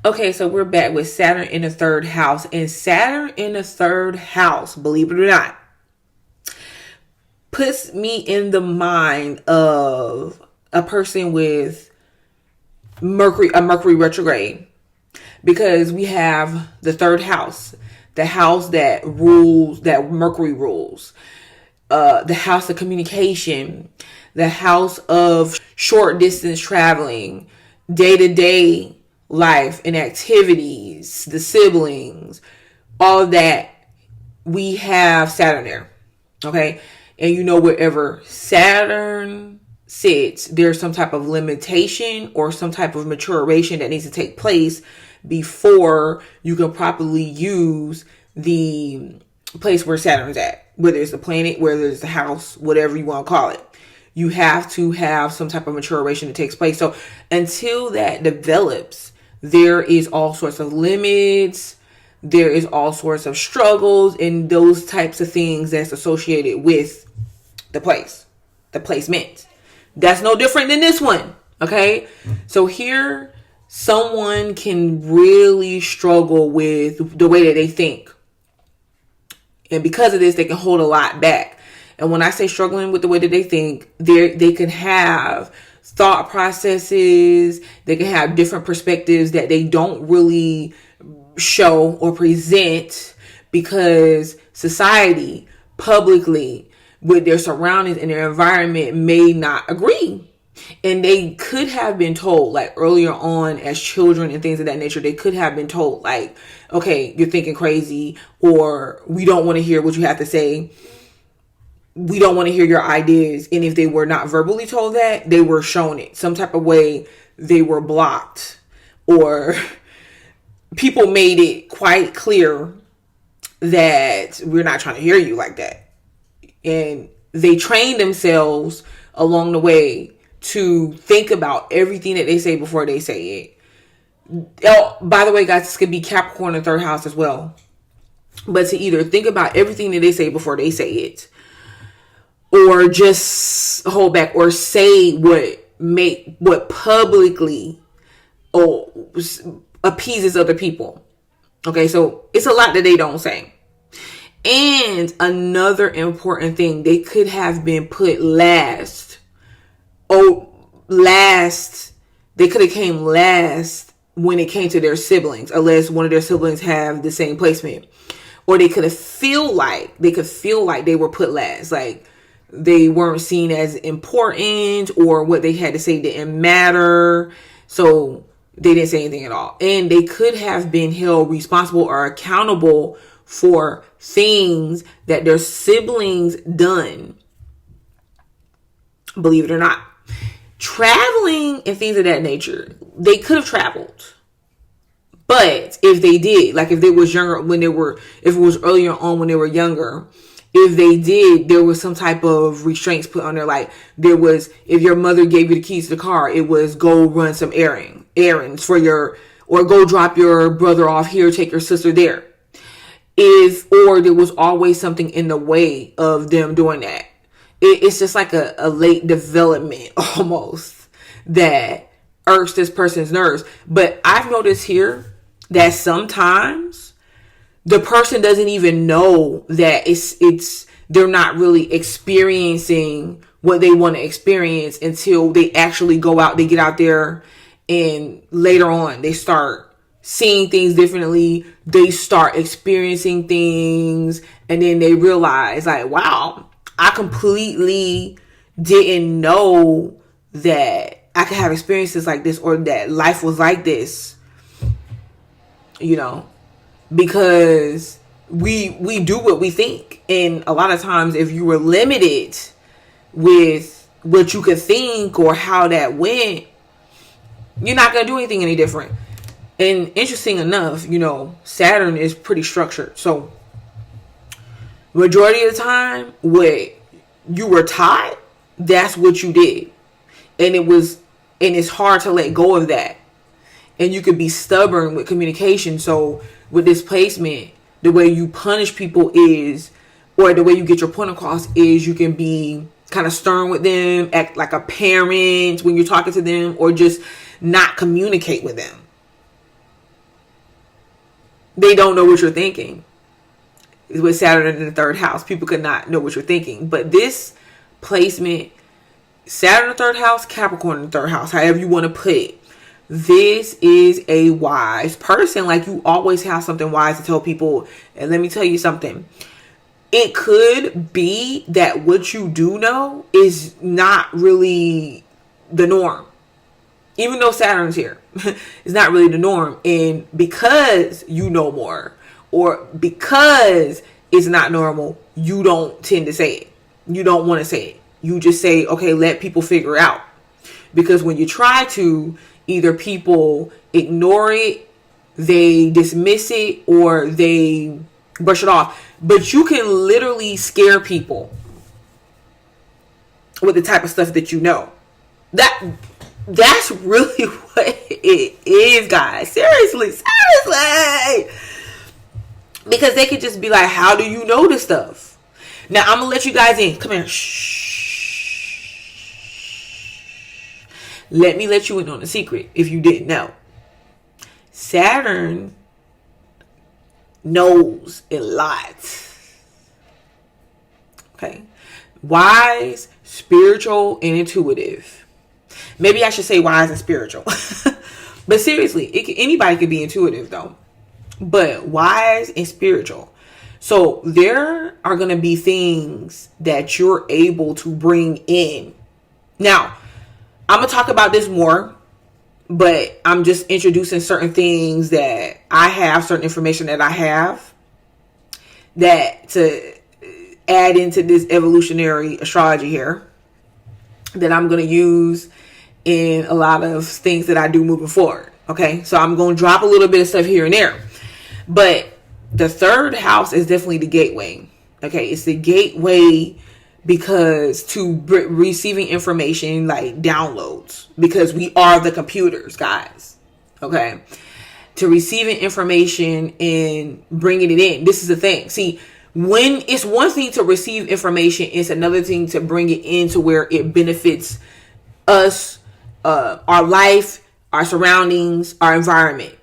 Okay, so we're back with Saturn in the third house. And Saturn in the third house, believe it or not, puts me in the mind of a person with a Mercury retrograde. Because we have the third house, the house that rules, that Mercury rules, the house of communication, the house of short distance traveling, day to day life and activities, the siblings, all of that. We have Saturn there. Okay. And you know, wherever Saturn sits, there's some type of limitation or some type of maturation that needs to take place before you can properly use the place where Saturn's at, whether it's the planet, whether it's the house, whatever you want to call it. You have to have some type of maturation that takes place. So until that develops, there is all sorts of limits. There is all sorts of struggles and those types of things that's associated with the place, the placement. That's no different than this one. Okay. So here, someone can really struggle with the way that they think. And because of this, they can hold a lot back. And when I say struggling with the way that they think, they can have thought processes, they can have different perspectives that they don't really show or present because society, publicly, with their surroundings and their environment may not agree. And they could have been told, like earlier on as children and things of that nature, they could have been told like, okay, you're thinking crazy, or we don't want to hear what you have to say. We don't want to hear your ideas. And if they were not verbally told that, they were shown it some type of way. They were blocked, or people made it quite clear that we're not trying to hear you like that. And they trained themselves along the way to think about everything that they say before they say it. Oh, by the way, guys, this could be Capricorn in the third house as well. But to either think about everything that they say before they say it, or just hold back, or say what publicly appeases other people. Okay, so it's a lot that they don't say. And another important thing, they could have been put last. They could have came last when it came to their siblings, unless one of their siblings have the same placement. Or they could feel like they were put last, like they weren't seen as important, or what they had to say didn't matter, so they didn't say anything at all. And they could have been held responsible or accountable for things that their siblings done, believe it or not. Traveling and things of that nature, they could have traveled. But if they did, like if they was younger if it was earlier on when they were younger, if they did, there was some type of restraints put on there. Like there was, if your mother gave you the keys to the car, it was go run some errands or go drop your brother off here, take your sister there. Or there was always something in the way of them doing that. It's just like a late development almost that irks this person's nerves. But I've noticed here that sometimes the person doesn't even know that they're not really experiencing what they want to experience until they actually go out, they get out there, and later on they start seeing things differently. They start experiencing things, and then they realize like, wow, I completely didn't know that I could have experiences like this, or that life was like this, because we do what we think. And a lot of times if you were limited with what you could think or how that went, you're not going to do anything any different. And interesting enough, Saturn is pretty structured. So majority of the time, what you were taught, that's what you did. And it's hard to let go of that. And you could be stubborn with communication. So with this placement, the way you punish people is, or the way you get your point across is, you can be kind of stern with them, act like a parent when you're talking to them, or just not communicate with them. they don't know what you're thinking. With Saturn in the third house, people could not know what you're thinking. But this placement, Saturn in the third house, Capricorn in the third house, however you want to put it, this is a wise person. Like, you always have something wise to tell people. And let me tell you something. It could be that what you do know is not really the norm. Even though Saturn's here, it's not really the norm. And because you know more, or because it's not normal, you don't tend to say it. You don't want to say it. You just say, okay, let people figure it out. Because when you try to, either people ignore it, they dismiss it, or they brush it off. But you can literally scare people with the type of stuff that you know. That's really what it is, guys. Seriously. Because they could just be like, how do you know this stuff? Now, I'm going to let you guys in. Come here. Shh. Let me let you in on a secret if you didn't know. Saturn knows a lot. Okay. Wise, spiritual, and intuitive. Maybe I should say wise and spiritual. But seriously, anybody could be intuitive though. But wise and spiritual. So there are going to be things that you're able to bring in. Now, I'm going to talk about this more, but I'm just introducing certain things that I have, certain information that I have, that to add into this evolutionary astrology here, that I'm going to use in a lot of things that I do moving forward. Okay, so I'm going to drop a little bit of stuff here and there. But the third house is definitely the gateway. Okay, it's the gateway because to receiving information, like downloads, because we are the computers, guys. Okay, to receiving information and bringing it in. This is the thing. See, when it's one thing to receive information, it's another thing to bring it into where it benefits us, our life, our surroundings, our environment.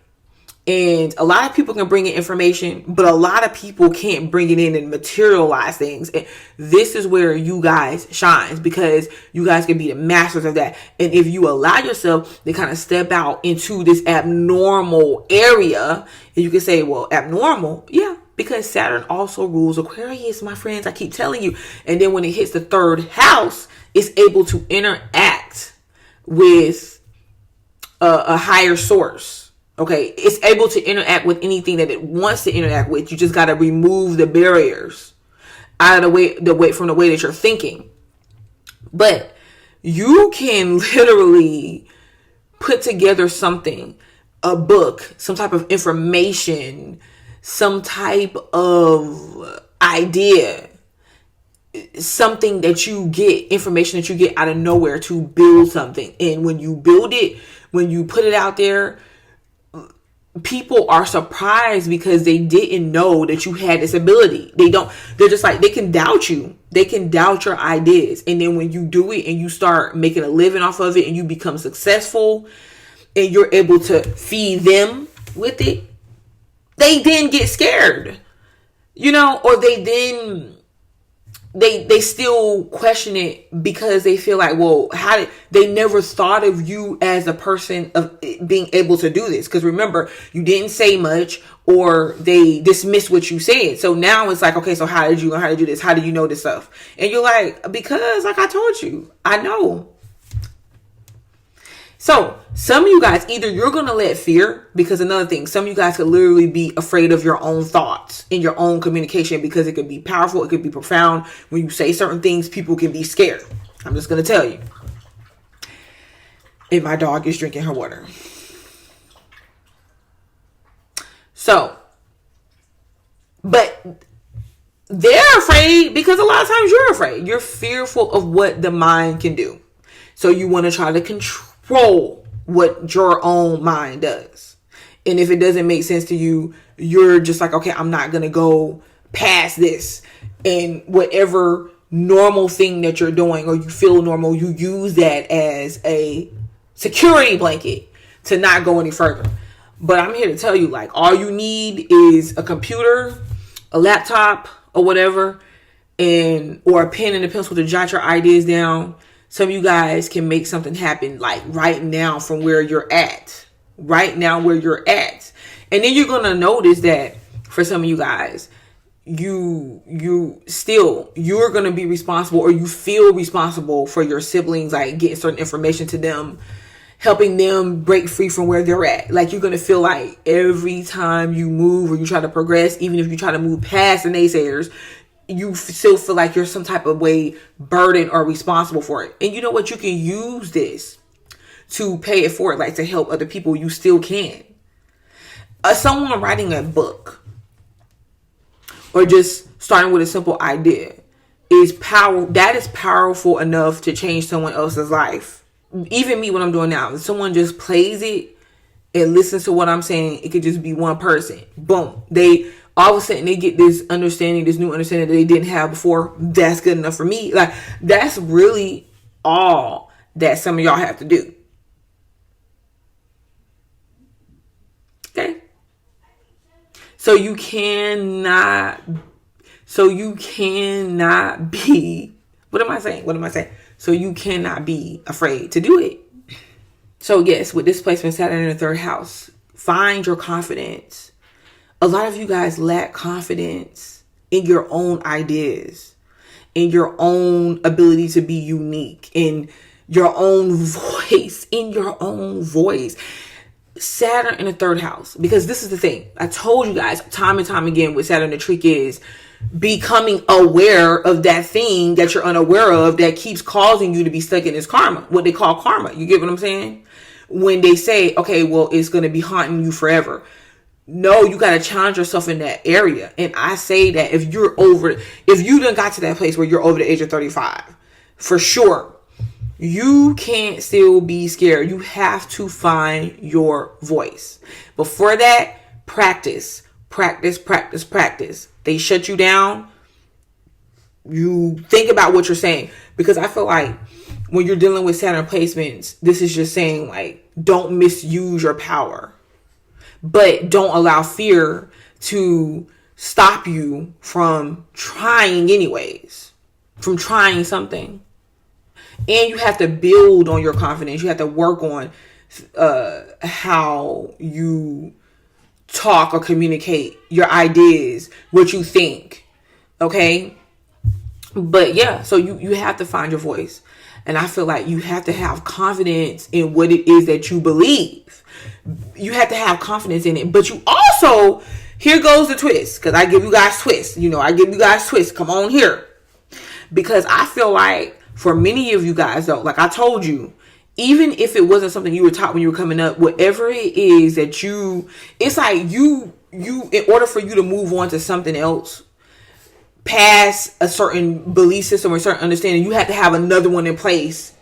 And a lot of people can bring in information, but a lot of people can't bring it in and materialize things. And this is where you guys shines, because you guys can be the masters of that. And if you allow yourself to kind of step out into this abnormal area, and you can say, well, abnormal, yeah, because Saturn also rules Aquarius, my friends. I keep telling you. And then when it hits the third house, it's able to interact with a higher source. Okay, it's able to interact with anything that it wants to interact with. You just got to remove the barriers out of the way from the way that you're thinking. But you can literally put together something, a book, some type of information, some type of idea, something that you get, information that you get out of nowhere to build something. And when you build it, when you put it out there, people are surprised because they didn't know that you had this ability. They're just like, they can doubt you. They can doubt your ideas. And then when you do it and you start making a living off of it and you become successful and you're able to feed them with it, they then get scared, or they still question it because they feel like, well, they never thought of you as a person of being able to do this? Because remember, you didn't say much, or they dismissed what you said. So now it's like, okay, so how did you learn how to do this? How do you know this stuff? And you're like, because like I told you, I know. So some of you guys, either you're going to let fear, because another thing, some of you guys could literally be afraid of your own thoughts in your own communication, because it could be powerful. It could be profound. When you say certain things, people can be scared. I'm just going to tell you. And my dog is drinking her water. So, but they're afraid because a lot of times you're afraid. You're fearful of what the mind can do. So you want to try to control what your own mind does. And if it doesn't make sense to you, you're just like, okay, I'm not going to go past this. And whatever normal thing that you're doing, or you feel normal, you use that as a security blanket to not go any further. But I'm here to tell you, like, all you need is a computer, a laptop, or whatever, or a pen and a pencil to jot your ideas down. Some of you guys can make something happen, like right now from where you're at. Right now where you're at. And then you're going to notice that for some of you guys, you're going to be responsible, or you feel responsible for your siblings, like getting certain information to them, helping them break free from where they're at. Like, you're going to feel like every time you move or you try to progress, even if you try to move past the naysayers, you still feel like you're some type of way burdened or responsible for it. And you know what? You can use this to pay it forward, like to help other people. You still can. Someone writing a book or just starting with a simple idea is powerful enough to change someone else's life. Even me, what I'm doing now, if someone just plays it and listens to what I'm saying, it could just be one person. Boom. They all of a sudden they get this understanding, this new understanding that they didn't have before. That's good enough for me. Like, that's really all that some of y'all have to do. Okay? So you cannot be, what am I saying? So you cannot be afraid to do it. So yes, with this placement, Saturn in the third house, find your confidence. A lot of you guys lack confidence in your own ideas, in your own ability to be unique, in your own voice, Saturn in the third house. Because this is the thing. I told you guys time and time again with Saturn, the trick is becoming aware of that thing that you're unaware of that keeps causing you to be stuck in this karma, what they call karma. You get what I'm saying? When they say, okay, well, it's going to be haunting you forever. No, you got to challenge yourself in that area. And I say that if you done got to that place where you're over the age of 35, for sure, you can't still be scared. You have to find your voice. Before that, practice. They shut you down. You think about what you're saying. Because I feel like when you're dealing with Saturn placements, this is just saying, like, don't misuse your power. But don't allow fear to stop you from trying anyways. From trying something. And you have to build on your confidence. You have to work on how you talk or communicate your ideas, what you think. Okay? But yeah, so you have to find your voice. And I feel like you have to have confidence in what it is that you believe. You have to have confidence in it. But you also, here goes the twist. Because I give you guys twists. Come on here. Because I feel like for many of you guys, though, like I told you, even if it wasn't something you were taught when you were coming up, whatever it is that it's like you, in order for you to move on to something else, past a certain belief system or a certain understanding, you have to have another one in place,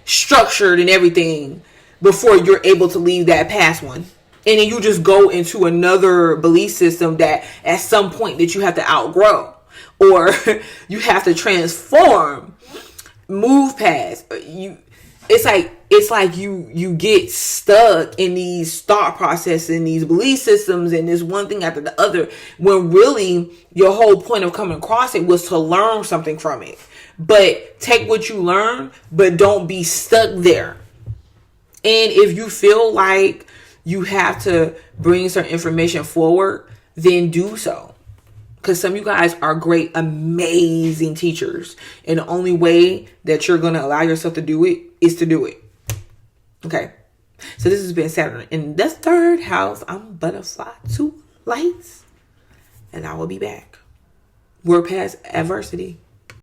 structured and everything, before you're able to leave that past one. And then you just go into another belief system that at some point that you have to outgrow, or you have to transform, move past. It's like you get stuck in these thought processes and these belief systems and this one thing after the other, when really your whole point of coming across it was to learn something from it. But take what you learn, but don't be stuck there. And if you feel like you have to bring certain information forward, then do so. Because some of you guys are great, amazing teachers. And the only way that you're going to allow yourself to do it is to do it. Okay. So this has been Saturn in the third house. I'm Butterfly 2 Lights. And I will be back. We're past adversity.